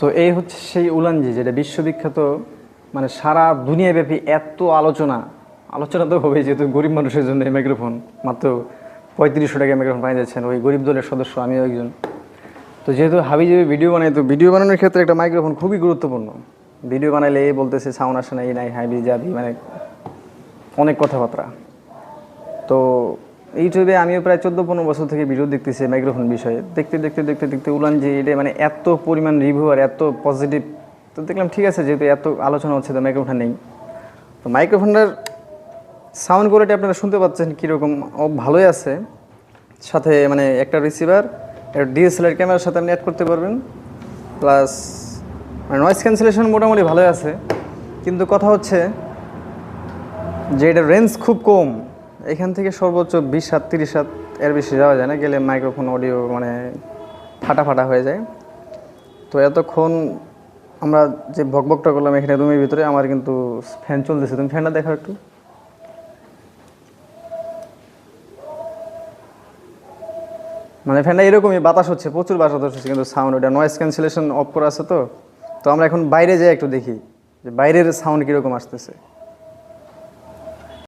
তো এই হচ্ছে সেই উলানজি যেটা বিশ্ববিখ্যাত, মানে সারা দুনিয়াব্যাপী এত আলোচনা আলোচনা তো হবে, যেহেতু গরিব মানুষের জন্য এই মাইক্রোফোন মাত্র 3500 টাকা মাইক্রোফোন পাই যাচ্ছেন, ওই গরিব দলের সদস্য আমিও একজন। তো যেহেতু হাবিজাবি ভিডিও বানাই, তো ভিডিও বানানোর ক্ষেত্রে একটা মাইক্রোফোন খুবই গুরুত্বপূর্ণ। ভিডিও বানাইলে এই বলতেছে সাউন্ড আসে না, এই নাই হাবি যাবি, মানে অনেক কথাবার্তা। তো ইউটিউবে আমিও প্রায় 14-15 বছর থেকে ভিডিও দেখতেছি মাইক্রোফোন বিষয়ে। দেখতে দেখতে দেখতে দেখতে উলানজি এটা মানে এত পরিমাণ রিভিউ আর এত পজিটিভ, তো দেখলাম ঠিক আছে, যেহেতু এত আলোচনা হচ্ছে তো মাইক্রোফোনটা নেই। তো মাইক্রোফোনটার সাউন্ড কোয়ালিটি আপনারা শুনতে পাচ্ছেন কীরকম, ভালোই আছে। সাথে মানে একটা রিসিভার, একটা ডিএসএলআর ক্যামেরার সাথে আপনি অ্যাড করতে পারবেন, প্লাস মানে নয়েজ ক্যান্সেলেশন মোটামুটি ভালোই আছে। কিন্তু কথা হচ্ছে যে এটার রেঞ্জ খুব কম, এখান থেকে সর্বোচ্চ 20 হাত 30 হাত, এর বেশি যাওয়া যায় না, গেলে মাইক্রোফোন অডিও মানে ফাটা ফাটা হয়ে যায়। তো এতক্ষণ আমরা যে বকবকটা করলাম এখানে রুমের ভিতরে, আমার কিন্তু ফ্যান চলতেছে, তুমি ফ্যানটা দেখো একটু। মানে ফ্যানটা এরকমই বাতাস হচ্ছে, প্রচুর বাতাস হচ্ছে, কিন্তু সাউন্ড ওটা নয়েজ ক্যান্সেলেশন অফ করা আছে। তো তো আমরা এখন বাইরে যাই একটু দেখি যে বাইরের সাউন্ড কীরকম আসতেছে।